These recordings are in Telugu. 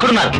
అక్కడున్నారు.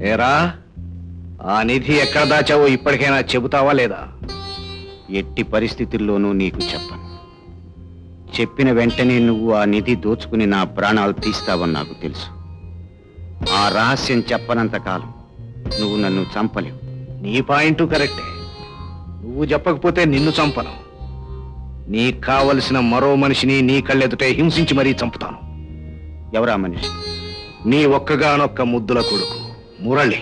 ఏరా, ఆ నిధి ఎక్కడ దాచావో ఇప్పటికైనా చెబుతావా లేదా? ఎట్టి పరిస్థితుల్లోనూ నీకు చెప్పను. చెప్పిన వెంటనే నువ్వు ఆ నిధి దోచుకుని నా ప్రాణాలు తీస్తావని నాకు తెలుసు. ఆ రహస్యం చెప్పనంత కాలం నువ్వు నన్ను చంపలేవు. నీ పాయింట్ కరెక్టే. నువ్వు చెప్పకపోతే నిన్ను చంపను. నీకు కావలసిన మరో మనిషిని నీ కళ్ళెదుటే హింసించి మరీ చంపుతాను. ఎవరా మనిషి? నీ ఒక్కగానొక్క ముద్దుల కొడుకు మురళి.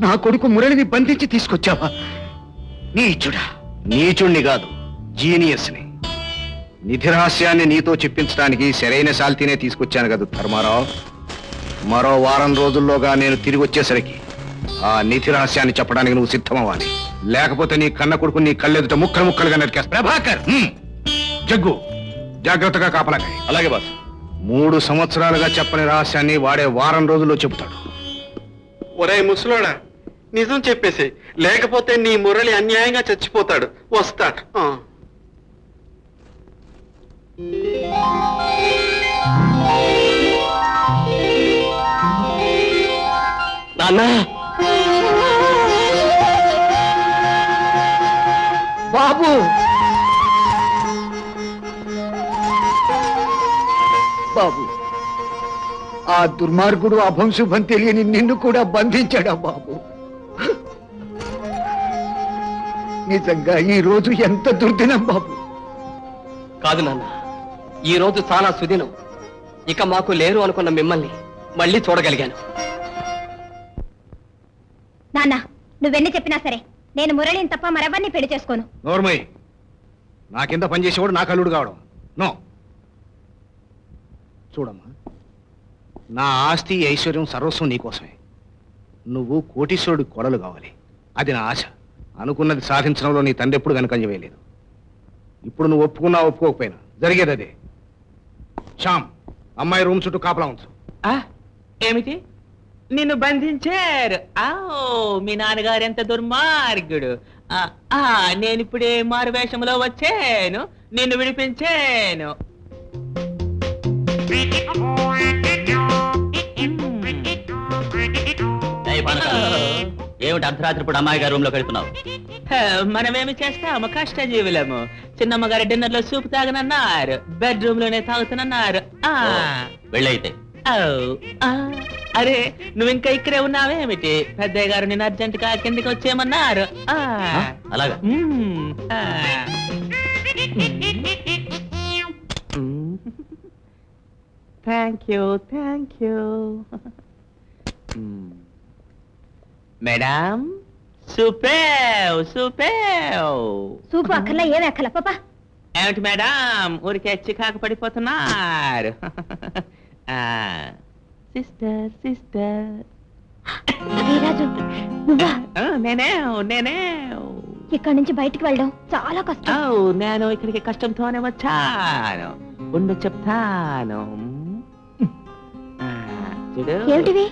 నా కొడుకు మురళిని బంధించి తీసుకొచ్చావా? నీచుడా. నీచుణ్ణి కాదు, జీనియస్ని. నిధి రహస్యాన్ని నీతో చెప్పించడానికి సరైన శాల్తీనే తీసుకొచ్చాను కదా ధర్మారావు. మరో వారం రోజుల్లోగా నేను తిరిగి వచ్చేసరికి ఆ నిధి రహస్యాన్ని చెప్పడానికి నువ్వు సిద్ధమవ్వాలి. లేకపోతే నీ కన్న కొడుకు నీ కళ్ళెదుట ముక్కలు ముక్కలుగా నరికేస్తా. ప్రభాకర్, జగ్గు, జాగ్రత్తగా కాపలాకాయి. అలాగే బాస్. 3 సంవత్సరాలుగా చెప్పని రహస్యాన్ని వాడే వారం రోజుల్లో చెబుతాడు. ఒరే ముసలోడా, నిజం చెప్పేసి, లేకపోతే నీ మురళి అన్యాయంగా చచ్చిపోతాడు. వస్తా. నాన్నా, బాబు, బాబు, ఆ దుర్మార్గుడు అభంశుభం తెలియని నిన్ను కూడా బంధించాడా బాబు? నిజంగా ఈ రోజు ఎంత దుర్దినం బాబు. కాదు నాన్న, ఈ రోజు చాలా సుదినం. ఇక మాకు లేరు అనుకున్న మిమ్మల్ని మళ్ళీ చూడగలిగాను. నాన్న, నువ్వెన్ని చెప్పినా సరే నేను మురళిని తప్ప మరెవరిని పెళ్లి చేసుకోను. నోర్మయ్య, నా కింద పనిచేసేవాడు నా కల్లుడు కావడం నో. చూడమ్మా, నా ఆస్తి ఐశ్వర్యం సర్వస్వం నీకోసమే. నువ్వు కోటీశ్వరుడి కొడలు కావాలి, అది నా ఆశ. అనుకున్నది సాధించడంలో నీ తండ్రి ఎప్పుడు వెనకంజ వేయలేదు. ఇప్పుడు నువ్వు ఒప్పుకున్నా ఒప్పుకోకపోయినా జరిగేది అదే. శ్యామ్, అమ్మాయి రూమ్ చుట్టూ కాపలా ఉంచు. ఏమిటి, నిన్ను బంధించారు? మీ నాన్నగారు ఎంత దుర్మార్గుడు. నేనిప్పుడే మారు వేషంలో వచ్చాను, నిన్ను విడిపించాను. ఏమిటి అర్ధరాత్రి ఇప్పుడు అమ్మాయి గారి రూమ్ లో పెడుతున్నావు? మనమేమి చేస్తాము, కష్టజీవులము. చిన్నమ్మగారి డిన్నర్ లో సూప్ తాగనన్నారు, బెడ్రూమ్ లోనే తాగుతున్నారు. వెళ్ళైతే. అరే, నువ్వు ఇంకా ఇక్కడే ఉన్నావేమిటి? పెద్దయ్య గారు నేను అర్జెంట్ గా కిందికి వచ్చేయమన్నారు. అలాగా? Thank you thank you madam సూపేవ్ సూపేవ్ సూపు అక్కర్లా ఏమి అక్కర్లా పాపా. ఏమిటి మేడం ఊరికే చికాకు పడిపోతున్నారు సిస్టర్ సిస్టర్ వీరాజు నువ్వా? నేనే నేనే ఇక్కడి నుంచి బయటికి వెళ్ళడం చాలా కష్టం. నేను ఇక్కడికి కష్టంతోనే వచ్చాను. ఉండు చెప్తాను. చూడు ఏమిటివి?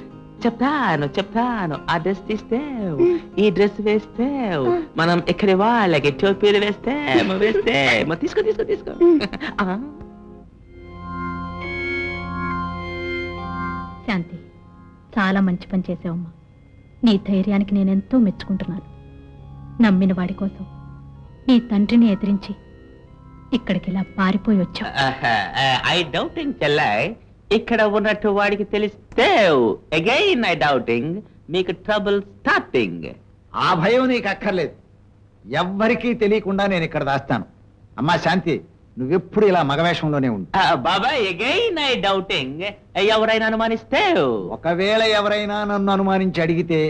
చెప్తాను చెప్తాను. ఆ డ్రెస్ తీస్తేవు, ఈ డ్రెస్ వేస్తేవు, మనం ఇక్కడి వాళ్ళకి టోపీలు వేస్తేమో తీసుకో తీసుకో తీసుకో. శాంతి, చాలా మంచి పని చేసావమ్మా. నీ ధైర్యానికి నేనెంతో మెచ్చుకుంటున్నాను. నమ్మిన వాడి కోసం నీ తండ్రిని ఎదిరించి ఇక్కడికి ఇలా పారిపోయి వచ్చావు. ఐ డౌటింగ్ చెల్లాయ్, ఇక్కడ ఉన్నట్టు వాడికి తెలిస్తే అగైన్ ఐ డౌటింగ్, మీకు ట్రబుల్ స్టార్టింగ్. ఆ భయం నీకు అక్కర్లేదు. ఎవ్వరికీ తెలియకుండా నేను ఇక్కడ దాస్తాను. అమ్మా శాంతి, నువ్వెప్పుడు ఇలా మగవేషంలోనే ఉండు. బాబాయ్ అగైన్ ఐ డౌటింగ్, ఎవరైనా అనుమానిస్తే, ఒకవేళ ఎవరైనా నన్ను అనుమానించి అడిగితే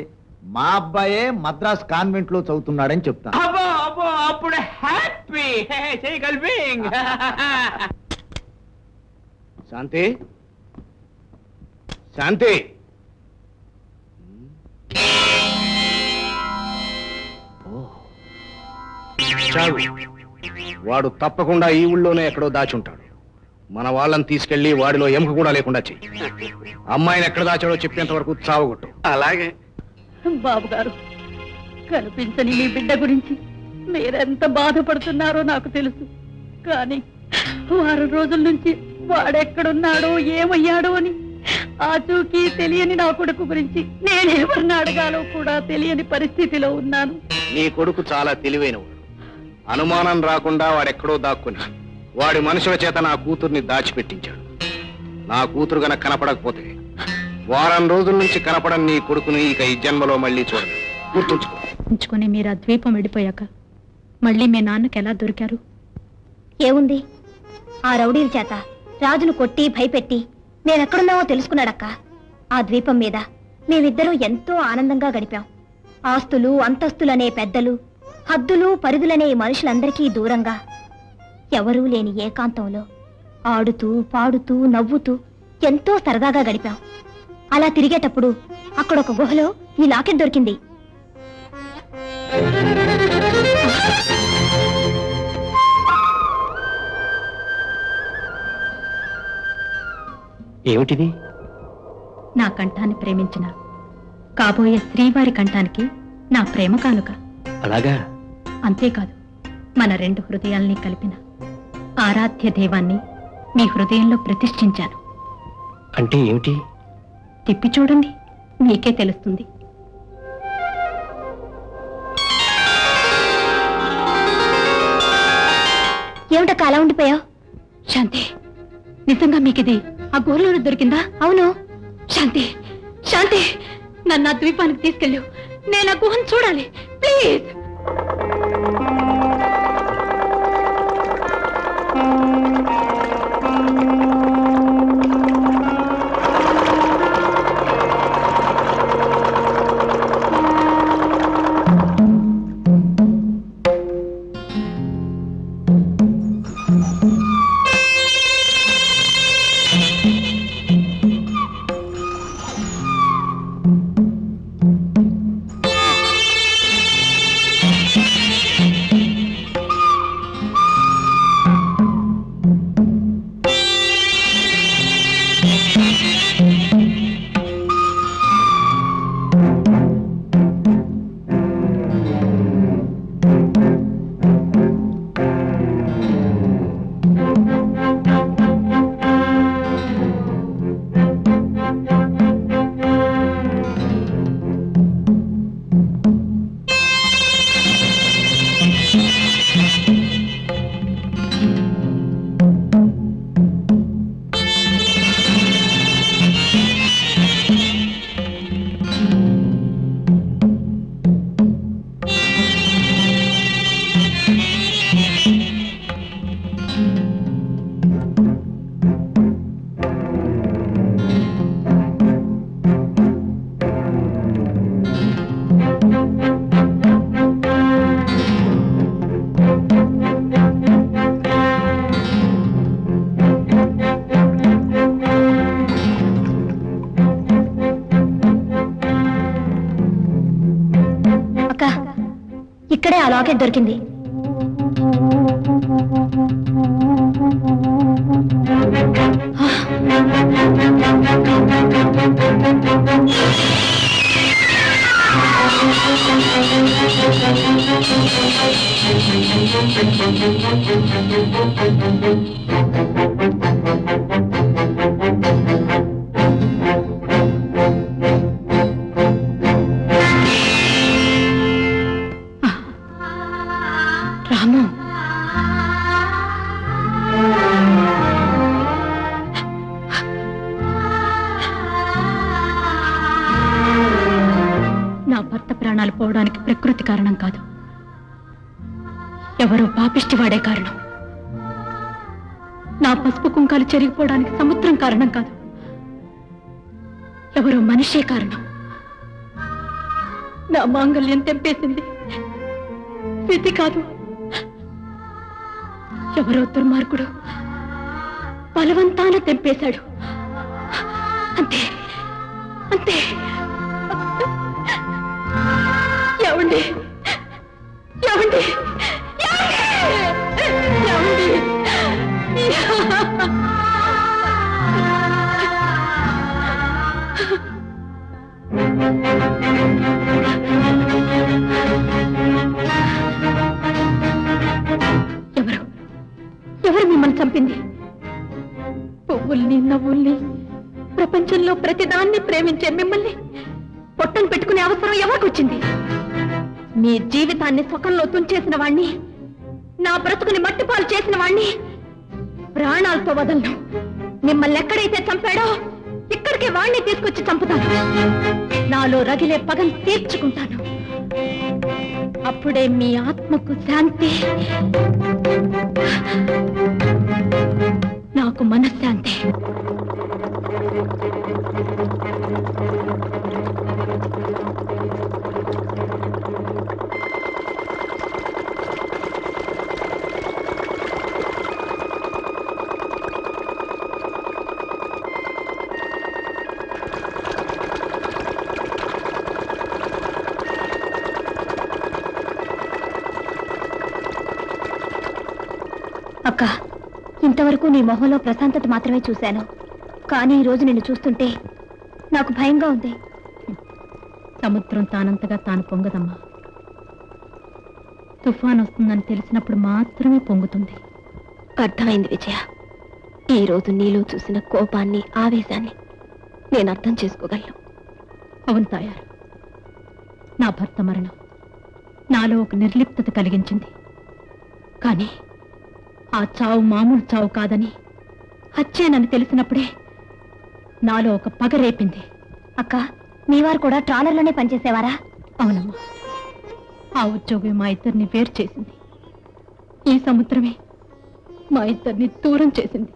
మా అబ్బాయే మద్రాస్ కాన్వెంట్ లో చదువుతున్నాడని చెప్తాను. అబ్బో అబ్బో అప్పుడు హ్యాపీ చేయగలిపింగ్. శాంతి, శాంతి, చాలు. వాడు తప్పకుండా ఈ ఊళ్ళోనే ఎక్కడో దాచుంటాడు. మన వాళ్ళని తీసుకెళ్లి వాడిలో ఎముక కూడా లేకుండా చెయ్యి. అమ్మాయిని ఎక్కడ దాచాడో చెప్పేంత వరకు చావగొట్టు. అలాగే. బాబు గారు, కనిపించని మీ బిడ్డ గురించి మీరెంత బాధపడుతున్నారో నాకు తెలుసు. కానీ వారం రోజుల నుంచి వాడెక్కడున్నాడో ఏమయ్యాడో అని ఆచూకీ తెలియని నా కొడుకు గురించి నేనెవరిని అడగాలో కూడా తెలియని పరిస్థితిలో ఉన్నాను. నీ కొడుకు చాలా తెలివైనవాడు. అనుమానం రాకుండా వాడెక్కడో దాక్కుని వాడి మనుషుల చేత నా కూతుర్ని దాచిపెట్టించాడు. నా కూతురు గన కనపడకపోతే వారం రోజుల నుంచి కనపడని నీ కొడుకుని ఇక ఈ జన్మలో మళ్ళీ చూడదు. గుర్తుంచుకో. ఉంచుకొని మీరు ఆ ద్వీపం వెళ్ళిపోయాక మళ్ళీ మీ నాన్నకి ఎలా దొరికారు? ఏముంది, ఆ రౌడీల చేత రాజును కొట్టి భయపెట్టి నేనెక్కడున్నావో తెలుసుకున్నాడక్క. ఆ ద్వీపం మీద మేమిద్దరూ ఎంతో ఆనందంగా గడిపాం. ఆస్తులు అంతస్తులనే పెద్దలు, హద్దులు పరిధులనే మనుషులందరికీ దూరంగా ఎవరూ లేని ఏకాంతంలో ఆడుతూ పాడుతూ నవ్వుతూ ఎంతో సరదాగా గడిపాం. అలా తిరిగేటప్పుడు అక్కడ ఒక గుహలో ఈ లాకెట్ దొరికింది. ఏమిటిది? నా కంఠాన్ని ప్రేమించిన కాబోయే శ్రీవారి కంఠానికి నా ప్రేమ కానుక. అలాగా? అంతేకాదు, మన రెండు హృదయాల్ని కలిపిన ఆరాధ్య దైవాన్ని మీ హృదయంలో ప్రతిష్ఠించాను. అంటే ఏమిటి? తిప్పి చూడండి, మీకే తెలుస్తుంది. ఏమిటక్క అలా ఉండిపోయావు? శాంతి, నిజంగా మీకిది ఆ గుహలోనే దొరికిందా? అవును. శాంతి, శాంతి, నన్ను ఆ ద్వీపానికి తీసుకెళ్ళు. నేను ఆ గుహను చూడాలి, ప్లీజ్. లాకెట్ దొరికింది. రాము, నా భర్త ప్రాణాలు పోవడానికి ప్రకృతి కారణం కాదు, ఎవరో పాపిష్టివాడే కారణం. నా పసుపు కుంకాలు చెరిగిపోవడానికి సముద్రం కారణం కాదు, ఎవరో మనిషే కారణం. నా మాంగళ్యం తెంపేసింది విధి కాదు, ఎవరో దుర్మార్గుడు బలవంతాన తెంపేశాడు. అంతే అంతే. ఏమండి ఏమండి ఏమండి ఎవరు ఎవరు మిమ్మల్ని చంపింది? పువ్వుల్ని నవ్వుల్ని ప్రపంచంలో ప్రతిదాన్ని ప్రేమించే మిమ్మల్ని పొట్టను పెట్టుకునే అవసరం ఎవరికి వచ్చింది? మీ జీవితాన్ని సుఖంలో తుంచేసిన వాణ్ణి, నా బ్రతుకుని మట్టిపాలు చేసిన వాణ్ణి ప్రాణాలతో వదలను. మిమ్మల్ని ఎక్కడైతే చంపాడో ఇక్కడికే వాణ్ణి తీసుకొచ్చి చంపుతాను. నాలో రగిలే పగను తీర్చుకుంటాను. అప్పుడే మీ ఆత్మకు శాంతి, నాకు మనశ్శాంతి. అక్క, ఇంతవరకు నీ మొహంలో ప్రశాంతత మాత్రమే చూశాను, కానీ ఈ రోజు నిన్ను చూస్తుంటే నాకు భయంగా ఉంది. సముద్రం తానంతగా తాను పొంగదమ్మా. తుఫాన్ వస్తుందని తెలిసినప్పుడు మాత్రమే పొంగుతుంది. అర్థమైంది విజయ. ఈ రోజు నీలో చూసిన కోపాన్ని, ఆవేశాన్ని నేను అర్థం చేసుకోగలను. అవును తాయారు, నా భర్త మరణం నాలో ఒక నిర్లిప్తత కలిగించింది. కానీ ఆ చావు మామూలు చావు కాదని, హత్యేనని తెలిసినప్పుడే నాలో ఒక పగ రేపింది. అక్క, మీ వారు కూడా ట్రాలర్లోనే పనిచేసేవారా? అవునమ్మా, ఆ ఉద్యోగం మా ఇద్దరిని వేరు చేసింది. ఈ సముద్రమే మా ఇద్దరిని దూరం చేసింది.